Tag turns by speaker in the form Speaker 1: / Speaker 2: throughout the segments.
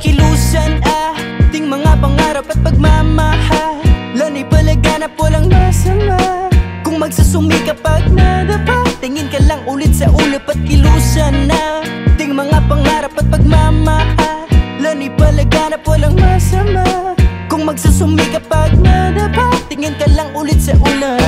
Speaker 1: kilusan ting mga pangarap at pagmamahal. Lanay palaganap, walang masama kung magsusumikap pag nadapa. Tingin ka lang ulit sa ulap at kilusan ting mga pangarap at pagmamahal. Lanay palaganap, walang masama kung magsusumikap pag nadapa. Tingin ka lang ulit sa ulap.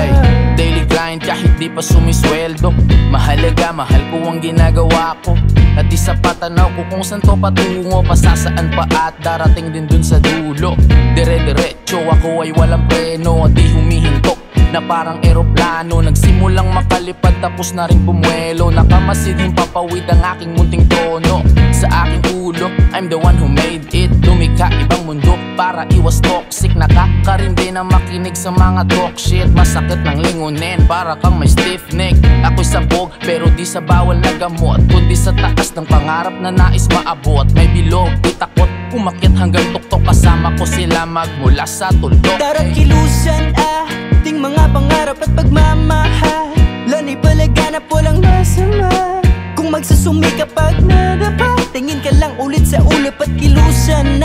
Speaker 2: Daily grind kahit di pa sumisweldo. Mahalaga, mahal ko ang ginagawa ko. At di sa patanaw ko kung saan to patungo, pasasaan pa at darating din dun sa dulo. Dire-diretso ako ay walang preno, di humihinto na parang eroplano. Nagsimulang makalipad tapos na rin bumuelo. Nakamasid yung papawid ang aking munting trono. Sa aking ulo, I'm the one who made it. Lumikha ibang mundo para iwas toxic. Nakakarindi na makinig sa mga talk shit. Masakit ng lingunin para kang may stiff neck. Ako'y sabog pero di sa bawal na gamot, kundi sa taas ng pangarap na nais maabot. May bilog, di takot, umakyat hanggang tuktok. Kasama ko sila magmula sa tuldok.
Speaker 1: Tara't kilusan ting mga pangarap at pagmamahal. Lanay palaganap, walang masama kung magsusumikap pag nadapa. Tingin ka lang ulit sa ulap at kilusan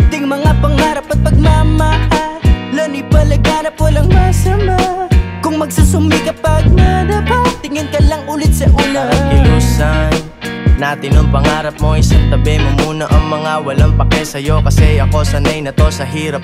Speaker 1: ting mga pangarap at pagmamahal. Lanay palaganap, walang masama kung magsusumikap pag nadapa. Tingin ka lang ulit sa ulap.
Speaker 3: Tara't kilusan natin ang pangarap mo, isang tabi mo muna ang mga walang pake sa'yo. Kasi ako sanay na to sa hirap.